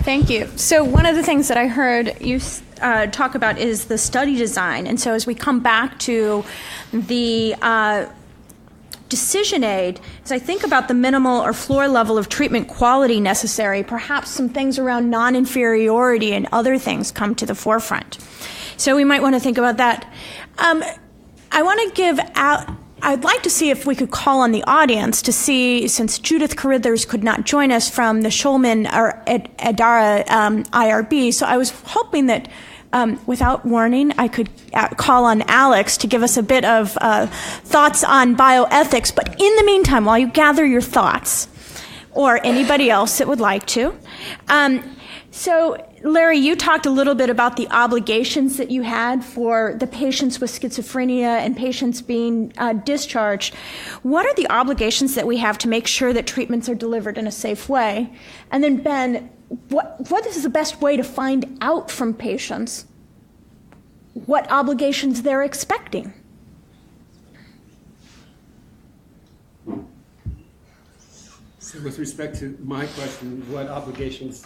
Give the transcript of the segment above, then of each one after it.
Thank you. So one of the things that I heard you talk about is the study design. And so as we come back to the decision aid, as I think about the minimal or floor level of treatment quality necessary, perhaps some things around non-inferiority and other things come to the forefront. So we might want to think about that. I want to give out, I'd like to see if we could call on the audience to see, since Judith Carithers could not join us from the Schulman or Adara IRB, so I was hoping that without warning, I could call on Alex to give us a bit of thoughts on bioethics. But in the meantime, while you gather your thoughts, or anybody else that would like to, so Larry, you talked a little bit about the obligations that you had for the patients with schizophrenia and patients being discharged. What are the obligations that we have to make sure that treatments are delivered in a safe way? And then Ben, what is the best way to find out from patients what obligations they're expecting? So with respect to my question, what obligations?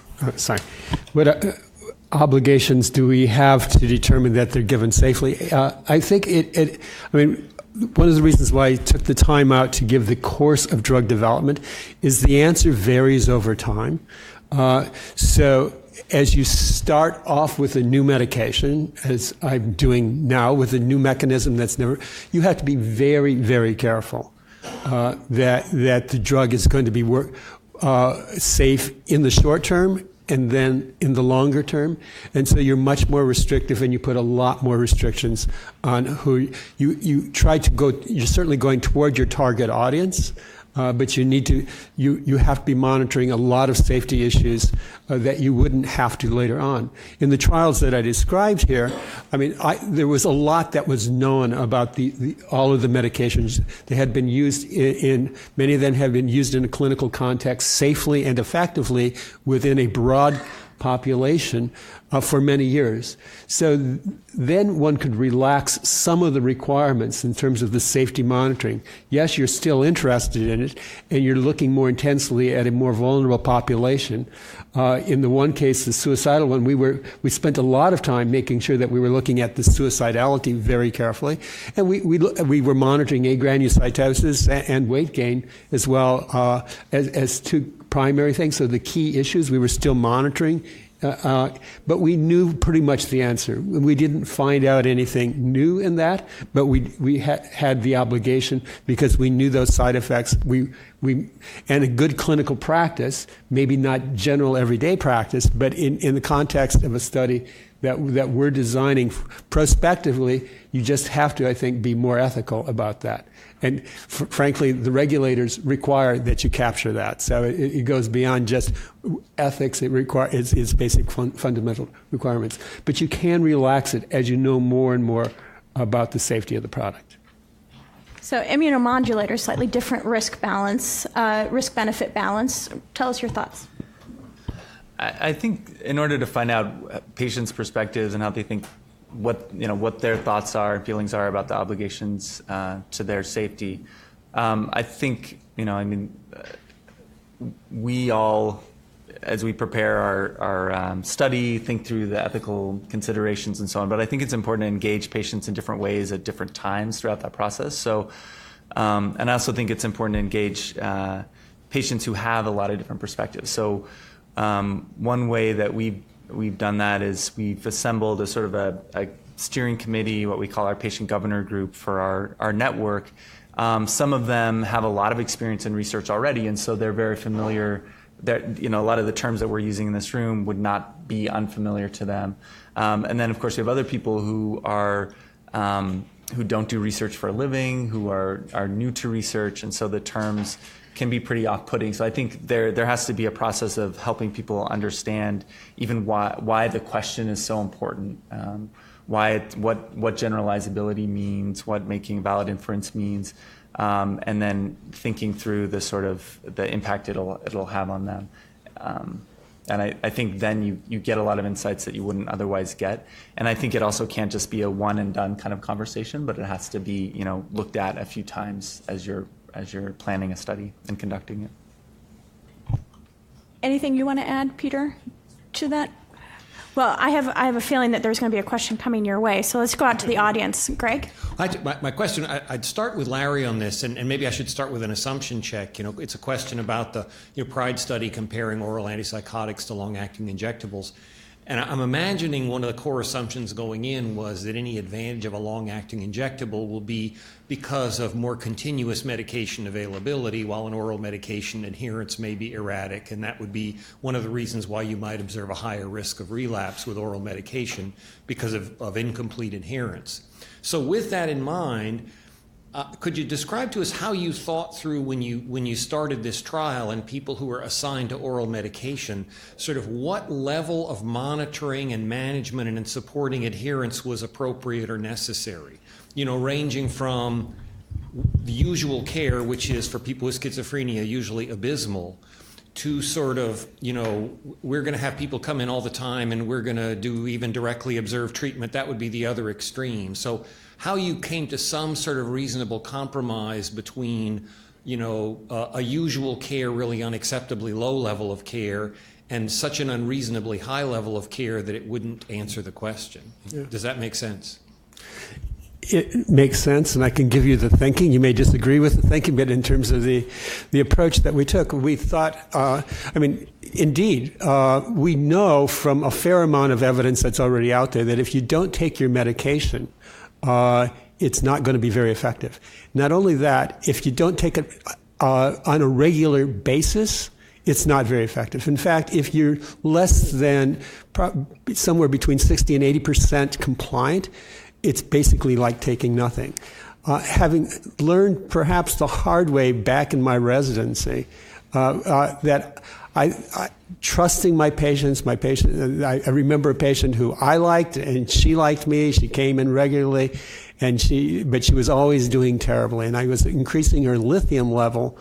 What obligations do we have to determine that they're given safely? I think one of the reasons why I took the time out to give the course of drug development is the answer varies over time. So as you start off with a new medication, as I'm doing now with a new mechanism you have to be very, very careful that the drug is going to be safe in the short term and then in the longer term. And so you're much more restrictive, and you put a lot more restrictions on who you try to go. You're certainly going toward your target audience, but you have to be monitoring a lot of safety issues that you wouldn't have to later on. In the trials that I described here, there was a lot that was known about all of the medications. They had been used many of them have been used in a clinical context safely and effectively within a broad population for many years. So then one could relax some of the requirements in terms of the safety monitoring. Yes, you're still interested in it, and you're looking more intensely at a more vulnerable population. In the one case, the suicidal one, we spent a lot of time making sure that we were looking at the suicidality very carefully, and we were monitoring agranulocytosis and weight gain as well as two primary things. So the key issues we were still monitoring. But we knew pretty much the answer. We didn't find out anything new in that, but we had the obligation because we knew those side effects. And a good clinical practice, maybe not general everyday practice, but in the context of a study that we're designing prospectively, you just have to, I think, be more ethical about that. And frankly, the regulators require that you capture that. So it goes beyond just ethics. It's basic fundamental requirements. But you can relax it as you know more and more about the safety of the product. So immunomodulators, slightly different risk benefit balance. Tell us your thoughts. I think in order to find out patients' perspectives and how they think, what their thoughts are and feelings are about the obligations to their safety, I think we all, as we prepare our study, think through the ethical considerations and so on. But I think it's important to engage patients in different ways at different times throughout that process. So, and I also think it's important to engage patients who have a lot of different perspectives. So. One way that we've done that is we've assembled a sort of a steering committee, what we call our patient governor group for our network. Some of them have a lot of experience in research already, and so they're very familiar. A lot of the terms that we're using in this room would not be unfamiliar to them. And then, of course, we have other people who don't do research for a living, who are new to research, and so the terms can be pretty off-putting. So I think there has to be a process of helping people understand even why the question is so important, what generalizability means, what making valid inference means, and then thinking through the sort of the impact it'll have on them. And I think then you get a lot of insights that you wouldn't otherwise get. And I think it also can't just be a one and done kind of conversation, but it has to be looked at a few times as you're planning a study and conducting it. Anything you want to add, Peter, to that? Well, I have a feeling that there's going to be a question coming your way, so let's go out to the audience. Greg? My question, I'd start with Larry on this, and maybe I should start with an assumption check. It's a question about the PRIDE study comparing oral antipsychotics to long-acting injectables. And I'm imagining one of the core assumptions going in was that any advantage of a long-acting injectable will be because of more continuous medication availability, while an oral medication adherence may be erratic, and that would be one of the reasons why you might observe a higher risk of relapse with oral medication because of incomplete adherence. So with that in mind, could you describe to us how you thought through when you started this trial and people who were assigned to oral medication, sort of what level of monitoring and management and supporting adherence was appropriate or necessary? Ranging from the usual care, which is for people with schizophrenia usually abysmal, to sort of, we're going to have people come in all the time and we're going to do even directly observed treatment. That would be the other extreme. So how you came to some sort of reasonable compromise between, a usual care, really unacceptably low level of care, and such an unreasonably high level of care that it wouldn't answer the question. Yeah. Does that make sense? It makes sense, and I can give you the thinking. You may disagree with the thinking, but in terms of the approach that we took, we thought, indeed, we know from a fair amount of evidence that's already out there that if you don't take your medication, it's not going to be very effective. Not only that, if you don't take it on a regular basis, it's not very effective. In fact, if you're less than somewhere between 60 and 80% compliant, it's basically like taking nothing. Having learned perhaps the hard way back in my residency, that I trusting my patients, I remember a patient who I liked and she liked me. She came in regularly, but she was always doing terribly, and I was increasing her lithium level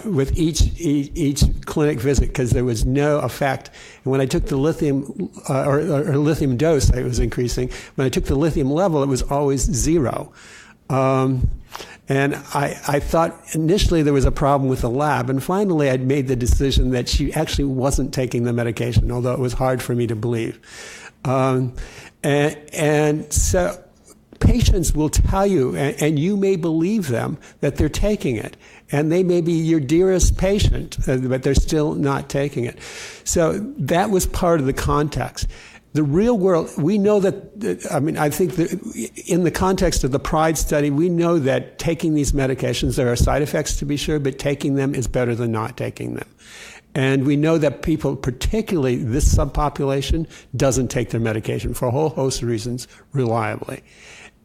with each clinic visit because there was no effect. And when I took the lithium or lithium dose, I was increasing. When I took the lithium level, it was always 0. And I thought initially there was a problem with the lab, and finally I'd made the decision that she actually wasn't taking the medication, although it was hard for me to believe. And so patients will tell you, and you may believe them, that they're taking it. And they may be your dearest patient, but they're still not taking it. So that was part of the context. The real world, we know that, I think that in the context of the PRIDE study, we know that taking these medications, there are side effects to be sure, but taking them is better than not taking them. And we know that people, particularly this subpopulation, doesn't take their medication for a whole host of reasons reliably.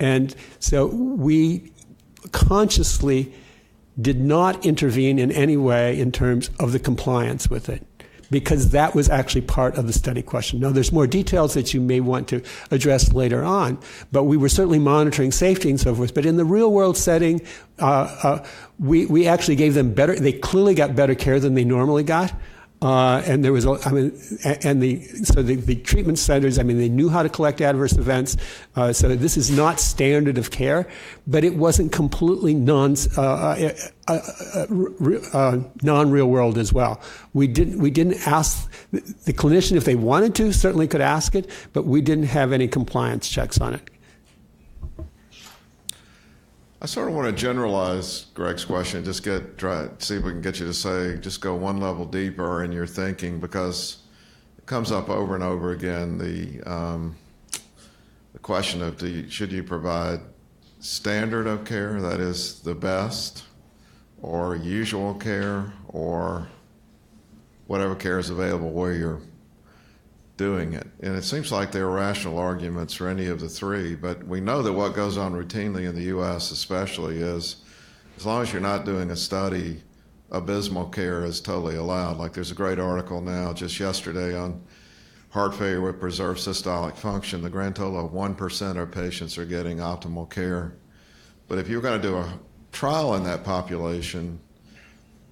And so we consciously did not intervene in any way in terms of the compliance with it, because that was actually part of the study question. Now, there's more details that you may want to address later on, but we were certainly monitoring safety and so forth. But in the real-world setting, we actually gave them better. They clearly got better care than they normally got. And there was, the treatment centers, they knew how to collect adverse events. So this is not standard of care, but it wasn't completely non-real world as well. We didn't ask the clinician if they wanted to, certainly could ask it, but we didn't have any compliance checks on it. I sort of want to generalize Greg's question, see if we can get you to just go one level deeper in your thinking, because it comes up over and over again, the question of should you provide standard of care, that is the best, or usual care, or whatever care is available where you're doing it. And it seems like there are rational arguments for any of the three, but we know that what goes on routinely in the U.S. especially is, as long as you're not doing a study, abysmal care is totally allowed. Like there's a great article now just yesterday on heart failure with preserved systolic function. The grand total of 1% of patients are getting optimal care. But if you're going to do a trial in that population,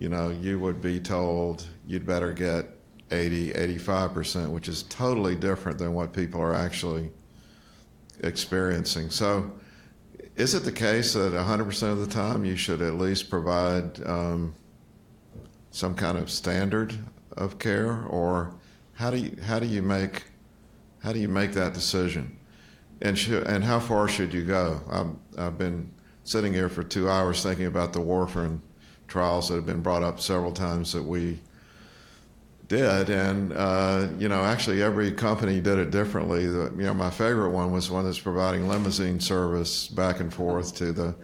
you would be told you'd better get 80, 85%, which is totally different than what people are actually experiencing. So is it the case that 100% of the time you should at least provide some kind of standard of care, or how do you make that decision? And how far should you go? I've been sitting here for 2 hours thinking about the warfarin trials that have been brought up several times that we did, and actually every company did it differently. My favorite one was one that's providing limousine service back and forth to the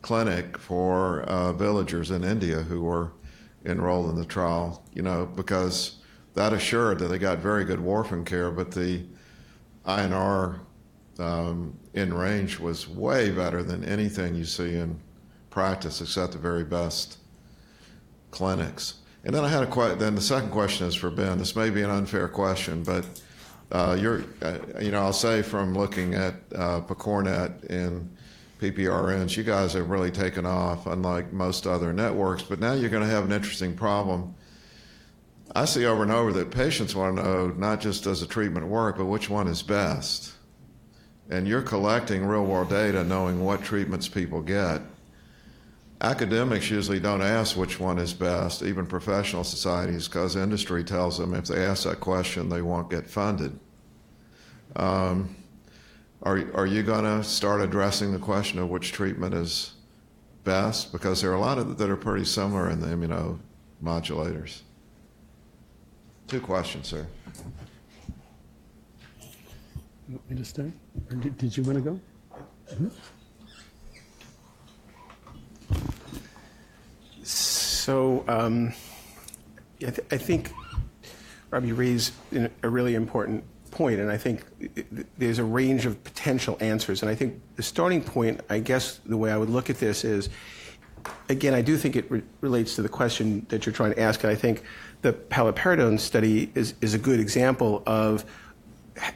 clinic for villagers in India who were enrolled in the trial, because that assured that they got very good warfarin care, but the INR in range was way better than anything you see in practice, except the very best clinics. And then I had then the second question is for Ben. This may be an unfair question, but I'll say from looking at Picornet and PPRNs, you guys have really taken off, unlike most other networks. But now you're going to have an interesting problem. I see over and over that patients want to know not just does the treatment work, but which one is best. And you're collecting real-world data, knowing what treatments people get. Academics usually don't ask which one is best, even professional societies, because industry tells them if they ask that question, they won't get funded. Are you going to start addressing the question of which treatment is best? Because there are a lot of that are pretty similar in the immunomodulators. 2 questions, sir. You want me to start? Or did you want to go? Mm-hmm. So I think, Rob, you raised a really important point, and I think there's a range of potential answers. And I think the starting point, I guess the way I would look at this is, again, I do think it relates to the question that you're trying to ask, and I think the paliperidone study is a good example of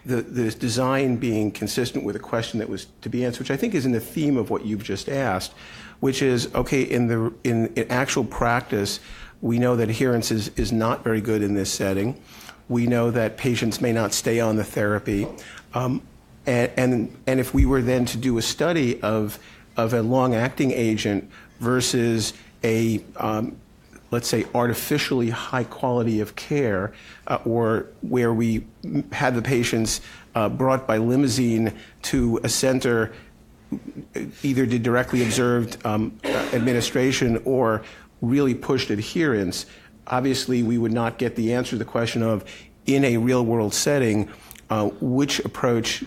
the design being consistent with a question that was to be answered, which I think is in the theme of what you've just asked, which is, okay, in actual practice, we know that adherence is not very good in this setting. We know that patients may not stay on the therapy. And if we were then to do a study of a long-acting agent versus a, let's say, artificially high quality of care, or where we had the patients brought by limousine to a center, either did directly observed administration or really pushed adherence, obviously we would not get the answer to the question of, in a real-world setting, which approach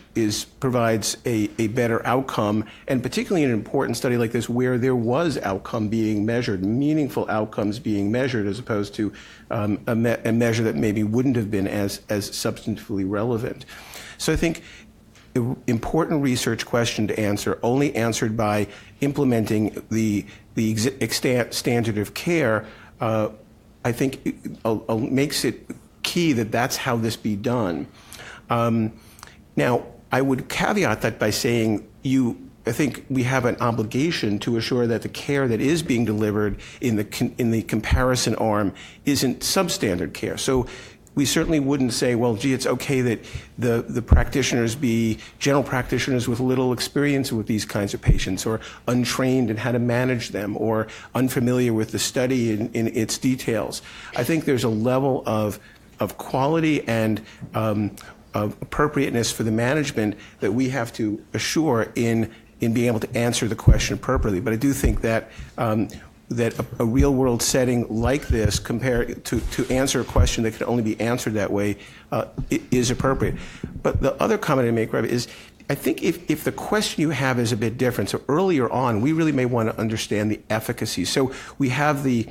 provides a better outcome, and particularly in an important study like this where there was outcome being measured, meaningful outcomes being measured, as opposed to a measure that maybe wouldn't have been as substantively relevant. So I think important research question to answer, only answered by implementing the standard of care, I think makes it key that that's how this be done. Now, I would caveat that by saying I think we have an obligation to assure that the care that is being delivered in the comparison arm isn't substandard care. So we certainly wouldn't say, well, gee, it's okay that the practitioners be general practitioners with little experience with these kinds of patients, or untrained in how to manage them, or unfamiliar with the study in its details. I think there's a level of quality and of appropriateness for the management that we have to assure in being able to answer the question appropriately. But I do think that that a real-world setting like this, compared to answer a question that can only be answered that way, is appropriate. But the other comment I make, Rob, is I think if the question you have is a bit different, so earlier on, we really may want to understand the efficacy. So we have the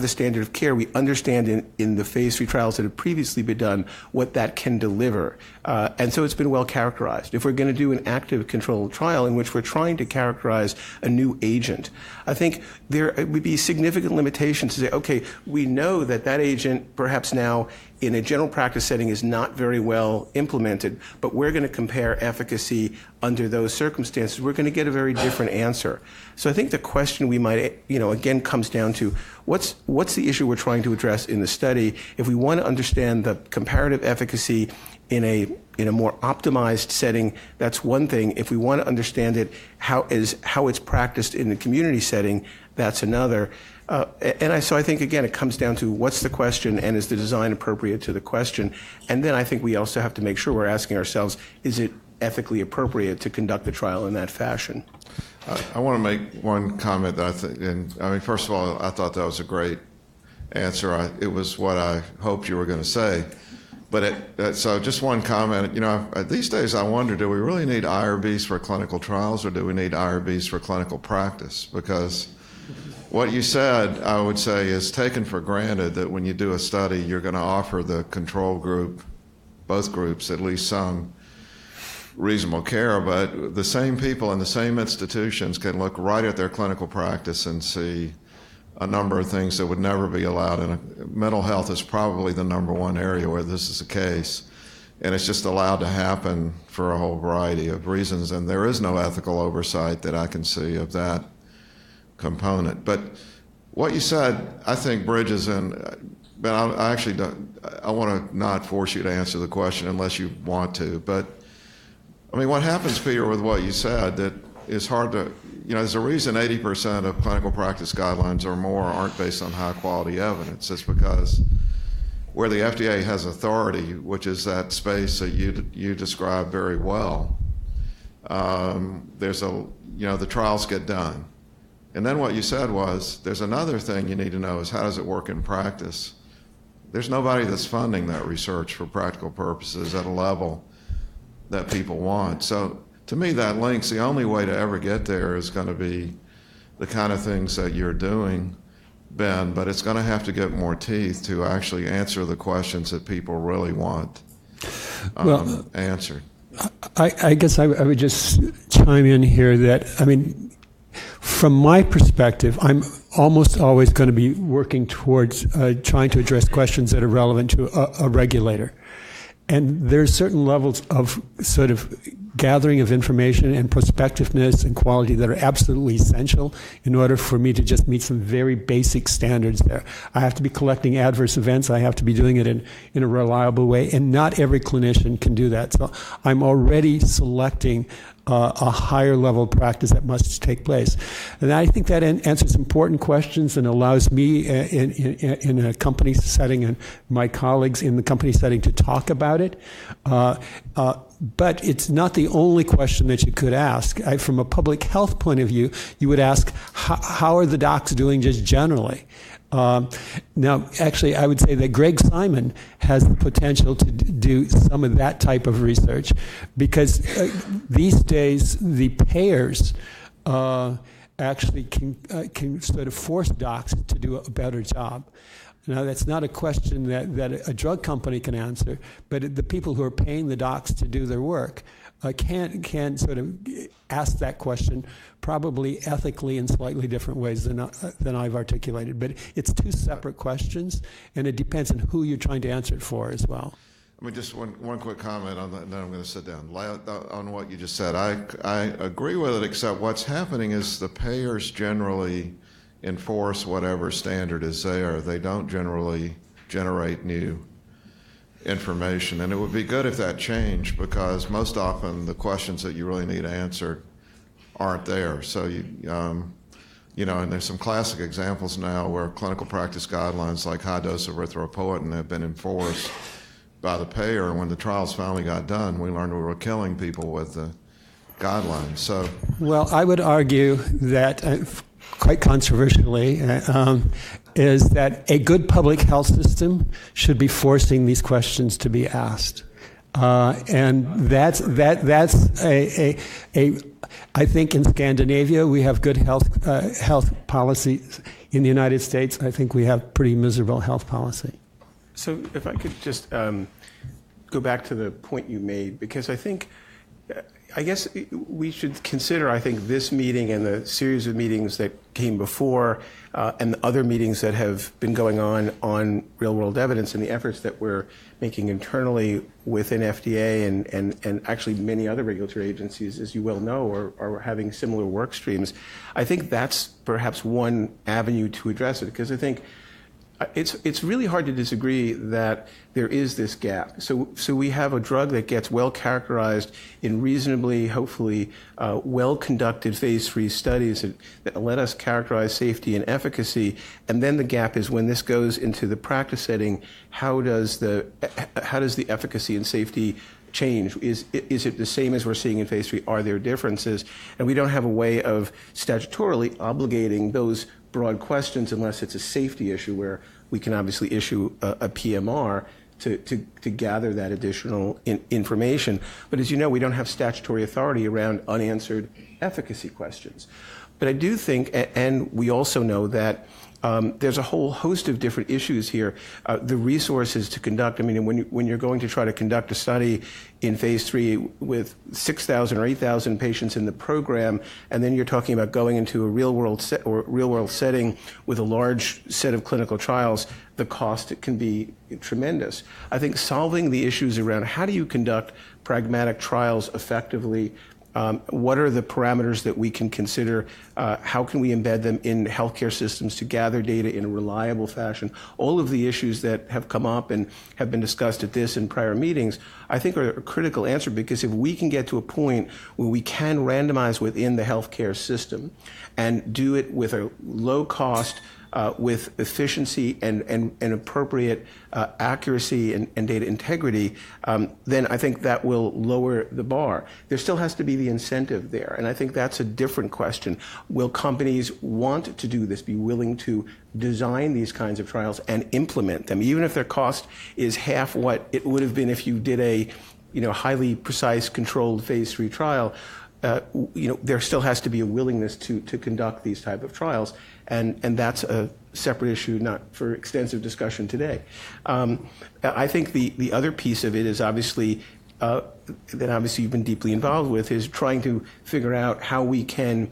standard of care. We understand in the phase 3 trials that have previously been done what that can deliver. And so it's been well characterized. If we're going to do an active controlled trial in which we're trying to characterize a new agent, I think there would be significant limitations to say, okay, we know that agent perhaps now in a general practice setting is not very well implemented, but we're going to compare efficacy under those circumstances. We're going to get a very different answer. So I think the question we might, again, comes down to what's the issue we're trying to address in the study. If we want to understand the comparative efficacy in a more optimized setting, that's one thing. If we want to understand it, how it's practiced in the community setting, that's another. So I think, again, it comes down to what's the question and is the design appropriate to the question? And then I think we also have to make sure we're asking ourselves, is it ethically appropriate to conduct the trial in that fashion? I want to make one comment that first of all, I thought that was a great answer. It was what I hoped you were going to say. But so just one comment. These days I wonder, do we really need IRBs for clinical trials, or do we need IRBs for clinical practice? Because what you said, I would say, is taken for granted that when you do a study, you're going to offer the control group, both groups, at least some reasonable care. But the same people in the same institutions can look right at their clinical practice and see a number of things that would never be allowed. And mental health is probably the number one area where this is the case. And it's just allowed to happen for a whole variety of reasons. And there is no ethical oversight that I can see of that component. But what you said, I think, bridges in. But I actually don't. I want to not force you to answer the question unless you want to. But what happens, Peter, with what you said, that is hard to. There's a reason 80% of clinical practice guidelines or more aren't based on high quality evidence. It's because where the FDA has authority, which is that space that you described very well, the trials get done. And then what you said was, there's another thing you need to know is how does it work in practice? There's nobody that's funding that research for practical purposes at a level that people want. So to me, that links, the only way to ever get there is going to be the kind of things that you're doing, Ben, but it's going to have to get more teeth to actually answer the questions that people really want answered. I guess I would just chime in here that, from my perspective, I'm almost always going to be working towards trying to address questions that are relevant to a regulator. And there's certain levels of sort of gathering of information and prospectiveness and quality that are absolutely essential in order for me to just meet some very basic standards there. I have to be collecting adverse events. I have to be doing it in a reliable way, and not every clinician can do that. So I'm already selecting a higher level of practice that must take place. And I think that answers important questions and allows me in a company setting and my colleagues in the company setting to talk about it. But it's not the only question that you could ask. From a public health point of view, you would ask, how are the docs doing just generally? Now, actually, I would say that Greg Simon has the potential to do some of that type of research, because these days the payers actually can sort of force docs to do a better job. Now, that's not a question that a drug company can answer, but the people who are paying the docs to do their work can sort of ask that question, probably ethically in slightly different ways than I've articulated. But it's two separate questions, and it depends on who you're trying to answer it for as well. Just one quick comment on that, and then I'm going to sit down. On what you just said, I agree with it, except what's happening is the payers generally enforce whatever standard is there. They don't generally generate new information, and it would be good if that changed, because most often the questions that you really need answered aren't there. So and there's some classic examples now where clinical practice guidelines like high dose erythropoietin have been enforced by the payer, and when the trials finally got done, we learned we were killing people with the guidelines. So, well, I would argue that quite controversially, is that a good public health system should be forcing these questions to be asked. And that's I think in Scandinavia we have good health policies. In the United States, I think we have pretty miserable health policy. So if I could just go back to the point you made, because I guess we should consider, this meeting and the series of meetings that came before and the other meetings that have been going on real-world evidence and the efforts that we're making internally within FDA and actually many other regulatory agencies, as you well know, are having similar work streams. I think that's perhaps one avenue to address it, because I think It's really hard to disagree that there is this gap. So we have a drug that gets well characterized in reasonably, hopefully, well-conducted phase 3 studies that let us characterize safety and efficacy. And then the gap is when this goes into the practice setting, how does the efficacy and safety change? Is it the same as we're seeing in phase 3? Are there differences? And we don't have a way of statutorily obligating those broad questions unless it's a safety issue where we can obviously issue a PMR to gather that additional information. But as you know, we don't have statutory authority around unanswered efficacy questions. But I do think, and we also know that there's a whole host of different issues here. The resources to conduct, I mean, when you're going to try to conduct a study in phase 3 with 6,000 or 8,000 patients in the program, and then you're talking about going into a real-world setting with a large set of clinical trials, the cost can be tremendous. I think solving the issues around how do you conduct pragmatic trials effectively, what are the parameters that we can consider? How can we embed them in healthcare systems to gather data in a reliable fashion? All of the issues that have come up and have been discussed at this and prior meetings, I think are a critical answer, because if we can get to a point where we can randomize within the healthcare system and do it with a low cost, with efficiency and appropriate accuracy and data integrity, then I think that will lower the bar. There still has to be the incentive there, and I think that's a different question. Will companies want to do this, be willing to design these kinds of trials and implement them, even if their cost is half what it would have been if you did a highly precise controlled phase 3 trial? There still has to be a willingness to conduct these type of trials, and that's a separate issue, not for extensive discussion today. I think the other piece of it is obviously that obviously you've been deeply involved with, is trying to figure out how we can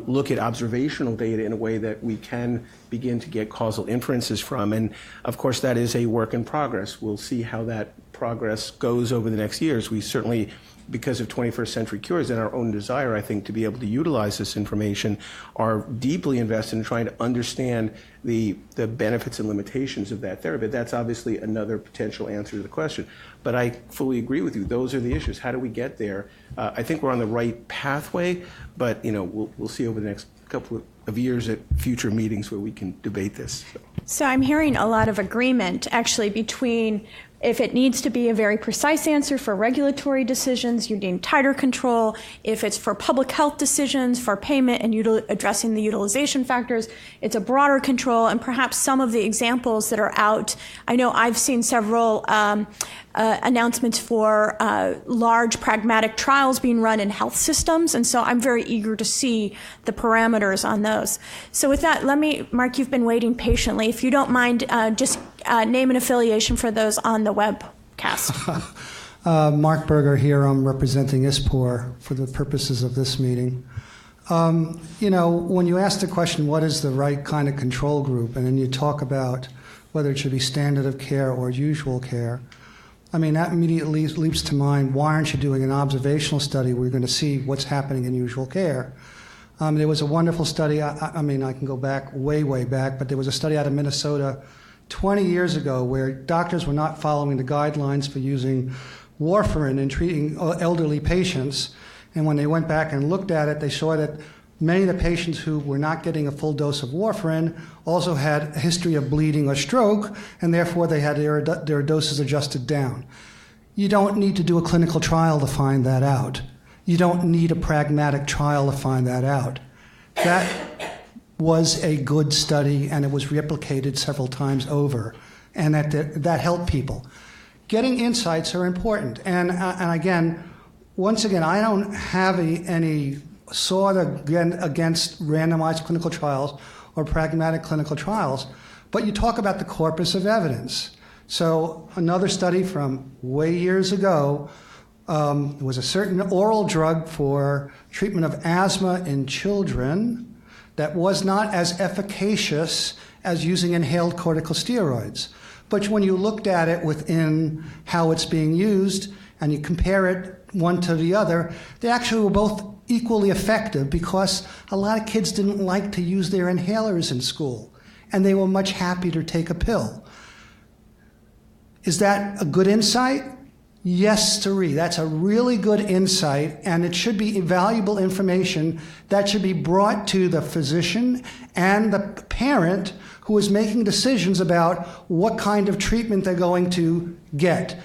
look at observational data in a way that we can begin to get causal inferences from. And of course, that is a work in progress. We'll see how that progress goes over the next years. We certainly, because of 21st Century Cures and our own desire, I think, to be able to utilize this information, are deeply invested in trying to understand the benefits and limitations of that therapy. That's obviously another potential answer to the question. But I fully agree with you. Those are the issues. How do we get there? I think we're on the right pathway, but we'll see over the next couple of years at future meetings where we can debate this. So I'm hearing a lot of agreement, actually, between if it needs to be a very precise answer for regulatory decisions, you need tighter control. If it's for public health decisions, for payment and addressing the utilization factors, it's a broader control. And perhaps some of the examples that are out, I know I've seen several announcements for large pragmatic trials being run in health systems. And so I'm very eager to see the parameters on those. So with that, Mark, you've been waiting patiently. If you don't mind, just name and affiliation for those on the webcast. Mark Berger here. I'm representing ISPOR for the purposes of this meeting. When you ask the question, what is the right kind of control group, and then you talk about whether it should be standard of care or usual care, that immediately leaps to mind, why aren't you doing an observational study where you're going to see what's happening in usual care? There was a wonderful study, I can go back, way back, but there was a study out of Minnesota 20 years ago where doctors were not following the guidelines for using warfarin in treating elderly patients. And when they went back and looked at it, they saw that many of the patients who were not getting a full dose of warfarin also had a history of bleeding or stroke, and therefore they had their doses adjusted down. You don't need to do a clinical trial to find that out. You don't need a pragmatic trial to find that out. That was a good study, and it was replicated several times over, and that helped people. Getting insights are important, and again, once again, I don't have any sword against randomized clinical trials or pragmatic clinical trials, but you talk about the corpus of evidence. So another study from way years ago was a certain oral drug for treatment of asthma in children that was not as efficacious as using inhaled corticosteroids. But when you looked at it within how it's being used and you compare it one to the other, they actually were both equally effective because a lot of kids didn't like to use their inhalers in school. and they were much happier to take a pill. Is that a good insight? Yes, Sari, that's a really good insight, and it should be valuable information that should be brought to the physician and the parent who is making decisions about what kind of treatment they're going to get.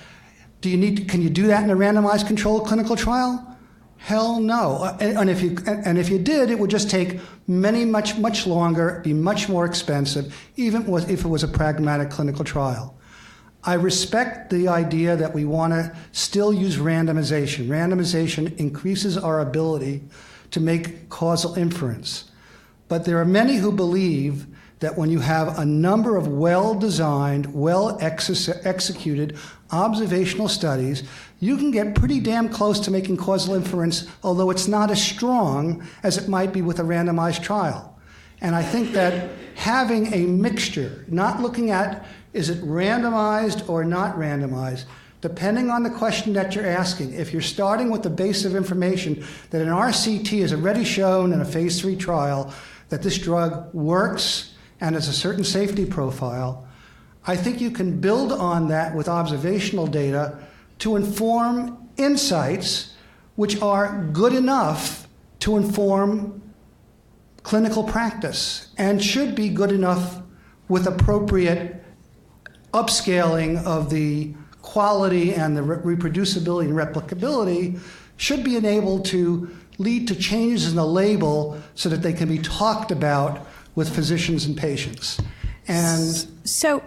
Can you do that in a randomized controlled clinical trial? Hell no. And if you did, it would just take much longer, be much more expensive, even if it was a pragmatic clinical trial. I respect the idea that we want to still use randomization. Randomization increases our ability to make causal inference. But there are many who believe that when you have a number of well-designed, well-executed observational studies, you can get pretty damn close to making causal inference, although it's not as strong as it might be with a randomized trial. And I think that having a mixture, not looking at is it randomized or not randomized, depending on the question that you're asking. If you're starting with the base of information that an RCT has already shown in a phase 3 trial that this drug works and has a certain safety profile, I think you can build on that with observational data to inform insights which are good enough to inform clinical practice and should be good enough with appropriate upscaling of the quality and the reproducibility and replicability should be enabled to lead to changes in the label so that they can be talked about with physicians and patients. And so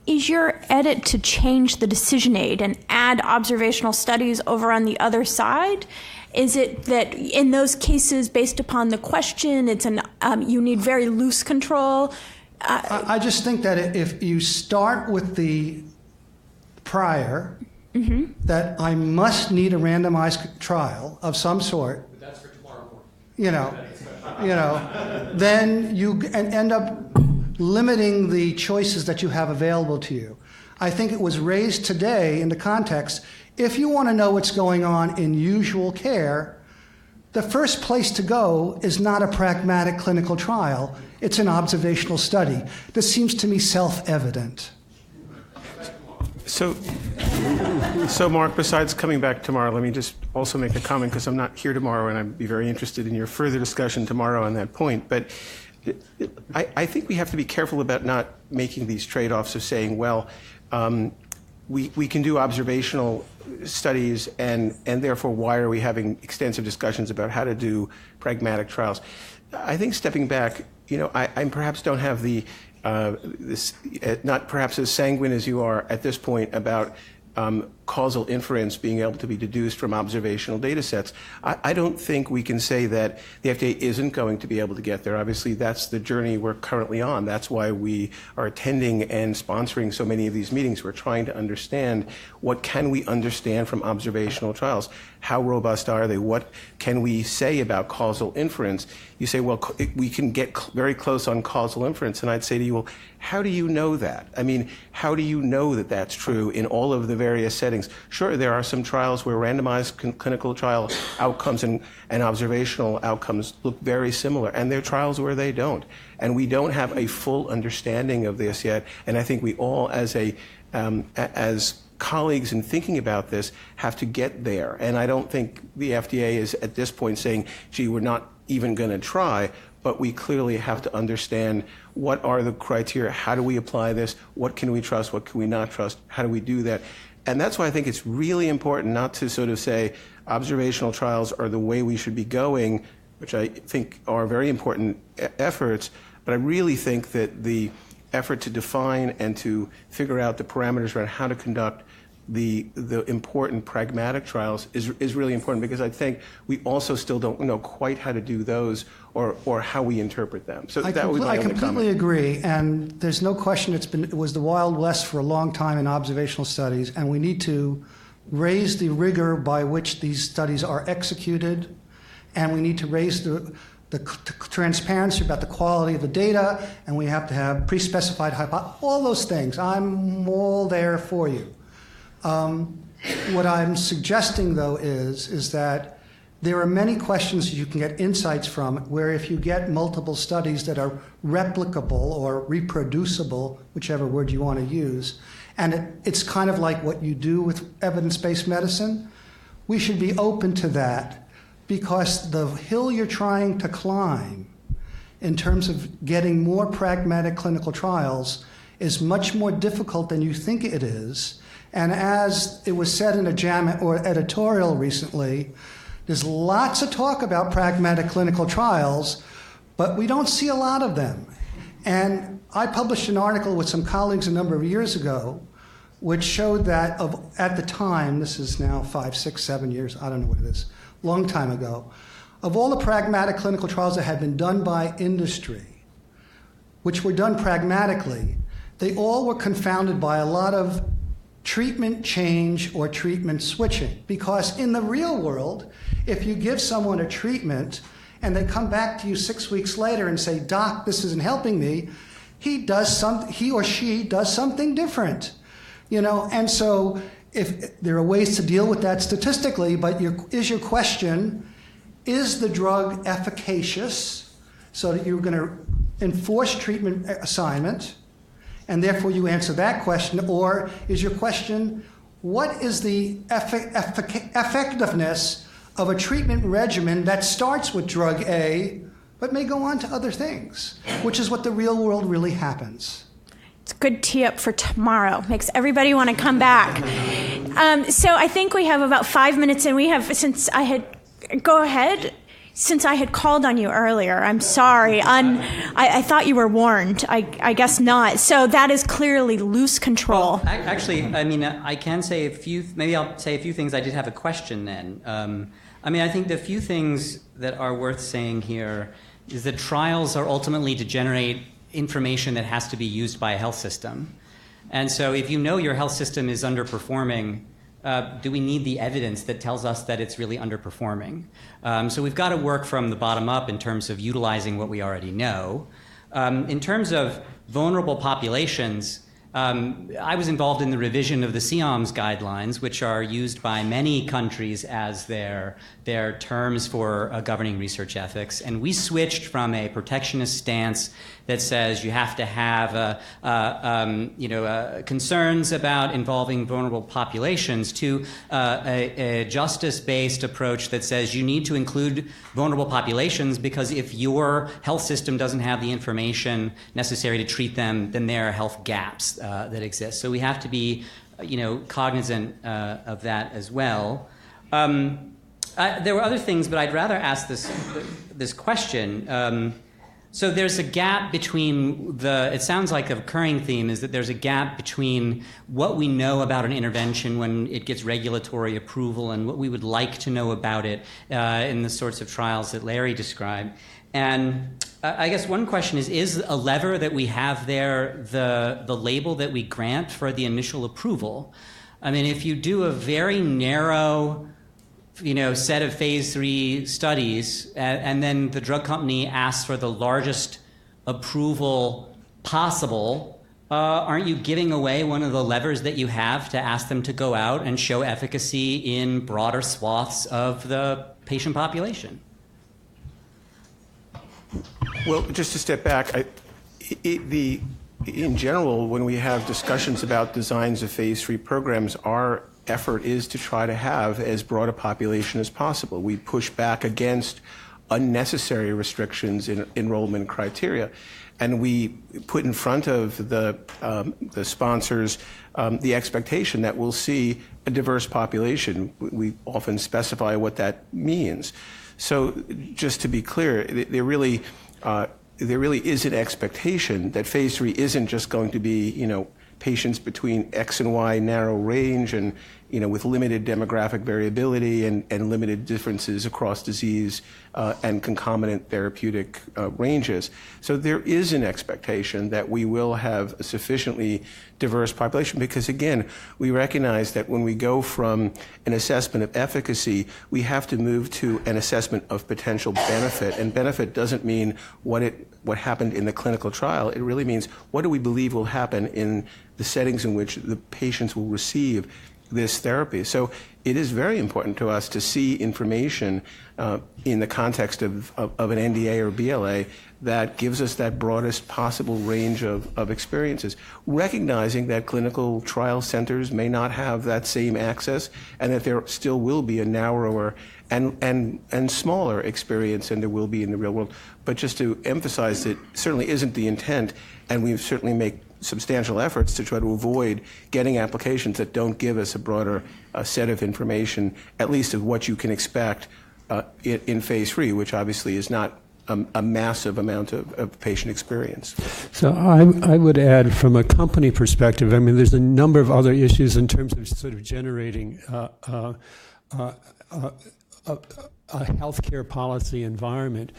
is your edit to change the decision aid and add observational studies over on the other side? Is it that in those cases, based upon the question, it's you need very loose control? I just think that if you start with the prior, that I must need a randomized trial of some sort. But that's for tomorrow morning. Then you end up limiting the choices that you have available to you. I think it was raised today in the context, if you want to know what's going on in usual care, the first place to go is not a pragmatic clinical trial, it's an observational study. This seems to me self-evident. So Mark, besides coming back tomorrow, let me just also make a comment, because I'm not here tomorrow, and I'd be very interested in your further discussion tomorrow on that point. But I think we have to be careful about not making these trade-offs of saying, well, we can do observational studies, and therefore why are we having extensive discussions about how to do pragmatic trials? I think stepping back, I perhaps don't have not perhaps as sanguine as you are at this point about causal inference being able to be deduced from observational data sets. I don't think we can say that the FDA isn't going to be able to get there. Obviously, that's the journey we're currently on. That's why we are attending and sponsoring so many of these meetings. We're trying to understand what can we understand from observational trials. How robust are they? What can we say about causal inference? You say, well, we can get very close on causal inference. And I'd say to you, well, how do you know that? I mean, how do you know that that's true in all of the various settings? Sure, there are some trials where randomized clinical trial outcomes and observational outcomes look very similar, and there are trials where they don't. And we don't have a full understanding of this yet. And I think we all, as colleagues in thinking about this, have to get there. And I don't think the FDA is at this point saying, gee, we're not even going to try, but we clearly have to understand what are the criteria, how do we apply this, what can we trust, what can we not trust, how do we do that. And that's why I think it's really important not to sort of say observational trials are the way we should be going, which I think are very important efforts, but I really think that the effort to define and to figure out the parameters around how to conduct the important pragmatic trials is really important, because I think we also still don't know quite how to do those or how we interpret them. So that would be my only comment. I completely agree, and there's no question it was the Wild West for a long time in observational studies, and we need to raise the rigor by which these studies are executed, and we need to raise the transparency about the quality of the data, and we have to have pre-specified hypotheses, all those things. I'm all there for you. What I'm suggesting, though, is that there are many questions you can get insights from where if you get multiple studies that are replicable or reproducible, whichever word you want to use, and it's kind of like what you do with evidence-based medicine, we should be open to that, because the hill you're trying to climb in terms of getting more pragmatic clinical trials is much more difficult than you think it is. And as it was said in a JAMA or editorial recently, there's lots of talk about pragmatic clinical trials, but we don't see a lot of them. And I published an article with some colleagues a number of years ago, which showed that at the time, this is now 5, 6, 7 years, I don't know what it is, long time ago, of all the pragmatic clinical trials that had been done by industry, which were done pragmatically, they all were confounded by a lot of treatment change or treatment switching. Because in the real world, if you give someone a treatment and they come back to you 6 weeks later and say, "Doc, this isn't helping me," he or she does something different. And so if there are ways to deal with that statistically, but is your question, is the drug efficacious so that you're going to enforce treatment assignment, and therefore you answer that question? Or is your question, what is the effectiveness of a treatment regimen that starts with drug A but may go on to other things, which is what the real world really happens. It's a good tee up for tomorrow. Makes everybody want to come back. So I think we have about 5 minutes, and go ahead. Since I had called on you earlier, I'm sorry. I thought you were warned. I guess not. So that is clearly loose control. Well, actually, I can say maybe I'll say a few things. I did have a question then. I think the few things that are worth saying here is that trials are ultimately to generate information that has to be used by a health system. And so if you know your health system is underperforming, do we need the evidence that tells us that it's really underperforming? So we've got to work from the bottom up in terms of utilizing what we already know. In terms of vulnerable populations, I was involved in the revision of the CIOMS guidelines, which are used by many countries as their terms for governing research ethics. And we switched from a protectionist stance that says you have to have concerns about involving vulnerable populations to a justice-based approach that says you need to include vulnerable populations, because if your health system doesn't have the information necessary to treat them, then there are health gaps that exist. So we have to be cognizant of that as well. There were other things, but I'd rather ask this question. So there's a gap between it sounds like a recurring theme is that there's a gap between what we know about an intervention when it gets regulatory approval and what we would like to know about it in the sorts of trials that Larry described. And I guess one question is a lever that we have there the label that we grant for the initial approval? If you do a very narrow set of phase 3 studies, and then the drug company asks for the largest approval possible, aren't you giving away one of the levers that you have to ask them to go out and show efficacy in broader swaths of the patient population? Well, just to step back, in general, when we have discussions about designs of phase 3 programs, our effort is to try to have as broad a population as possible. We push back against unnecessary restrictions in enrollment criteria, and we put in front of the sponsors the expectation that we'll see a diverse population. We often specify what that means. So just to be clear, there really is an expectation that phase 3 isn't just going to be, patients between X and Y narrow range and, with limited demographic variability and limited differences across disease and concomitant therapeutic ranges. So there is an expectation that we will have a sufficiently diverse population because, again, we recognize that when we go from an assessment of efficacy, we have to move to an assessment of potential benefit. And benefit doesn't mean what happened in the clinical trial. It really means what do we believe will happen in the settings in which the patients will receive this therapy. So it is very important to us to see information in the context of an NDA or BLA that gives us that broadest possible range of experiences, recognizing that clinical trial centers may not have that same access and that there still will be a narrower and smaller experience than there will be in the real world. But just to emphasize, it certainly isn't the intent, and we certainly make substantial efforts to try to avoid getting applications that don't give us a broader set of information, at least of what you can expect in phase 3, which obviously is not a massive amount of patient experience. So I would add, from a company perspective, I mean, there's a number of other issues in terms of sort of generating a healthcare policy environment.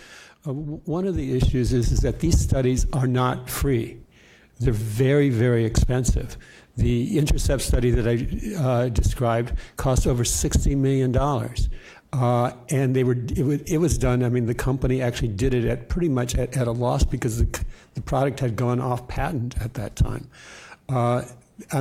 One of the issues is that these studies are not free. They're very, very expensive. The Intercept study that I described cost over $60 million. And it was done, I mean, the company actually did it at pretty much at a loss because the product had gone off patent at that time. I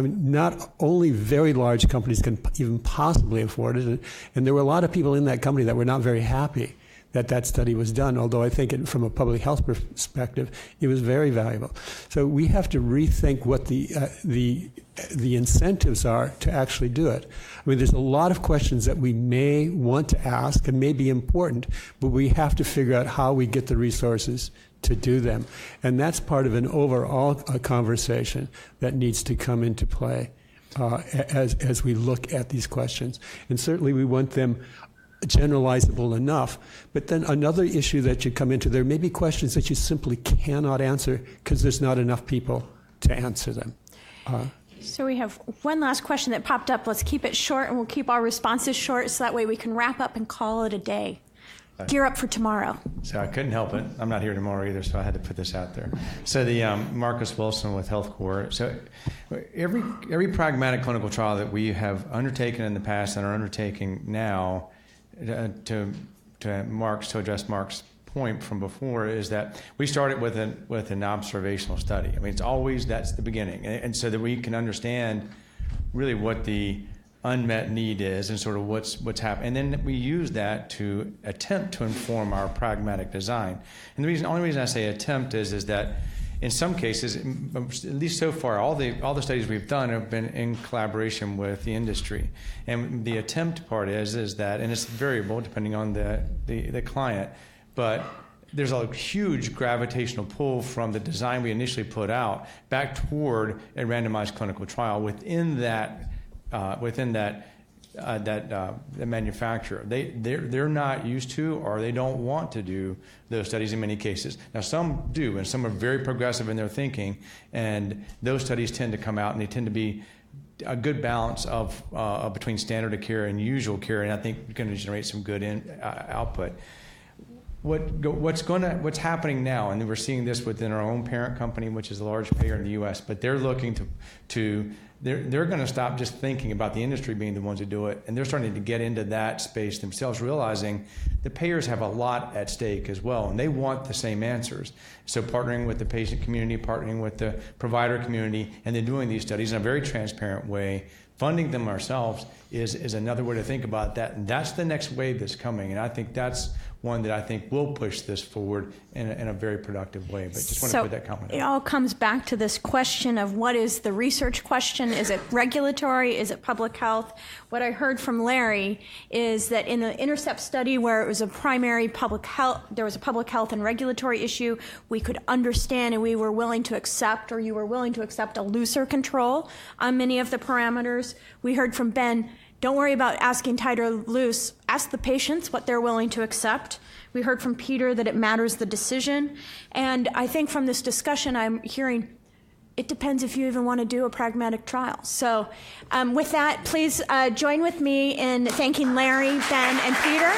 mean, not only very large companies can even possibly afford it, and there were a lot of people in that company that were not very happy that study was done, although I think from a public health perspective, it was very valuable. So we have to rethink what the incentives are to actually do it. I mean, there's a lot of questions that we may want to ask and may be important, but we have to figure out how we get the resources to do them. And that's part of an overall conversation that needs to come into play as we look at these questions. And certainly we want them generalizable enough. But then another issue that you come into, there may be questions that you simply cannot answer because there's not enough people to answer them. So we have one last question that popped up. Let's keep it short, and we'll keep our responses short so that way we can wrap up and call it a day. Gear up for tomorrow. So I couldn't help it. I'm not here tomorrow either, so I had to put this out there. So the Marcus Wilson with HealthCore. So every pragmatic clinical trial that we have undertaken in the past and are undertaking now, to address Mark's point from before, is that we started with an observational study. I mean, it's always, that's the beginning, and so that we can understand really what the unmet need is and sort of what's happening, and then we use that to attempt to inform our pragmatic design. And the only reason I say attempt is that in some cases, at least so far, all the studies we've done have been in collaboration with the industry. And the attempt part is that, and it's variable depending on the client, but there's a huge gravitational pull from the design we initially put out back toward a randomized clinical trial within that the manufacturer. They're not used to, or they don't want to do those studies in many cases. Now some do, and some are very progressive in their thinking, and those studies tend to come out, and they tend to be a good balance of between standard of care and usual care, and I think going to generate some good output. What's happening now, and we're seeing this within our own parent company, which is a large payer in the U.S., but they're looking they're going to stop just thinking about the industry being the ones who do it, and they're starting to get into that space themselves, realizing the payers have a lot at stake as well, and they want the same answers. So partnering with the patient community, partnering with the provider community, and then doing these studies in a very transparent way, funding them ourselves is another way to think about that, and that's the next wave that's coming, and I think that's one that I think will push this forward in a very productive way. But just want to put that comment out. It all comes back to this question of what is the research question? Is it regulatory? Is it public health? What I heard from Larry is that in the Intercept study, where it was a primary public health, there was a public health and regulatory issue, we could understand and we were willing to accept, or you were willing to accept, a looser control on many of the parameters. We heard from Ben, don't worry about asking tight or loose. Ask the patients what they're willing to accept. We heard from Peter that it matters the decision. And I think from this discussion, I'm hearing it depends if you even want to do a pragmatic trial. So with that, please join with me in thanking Larry, Ben, and Peter.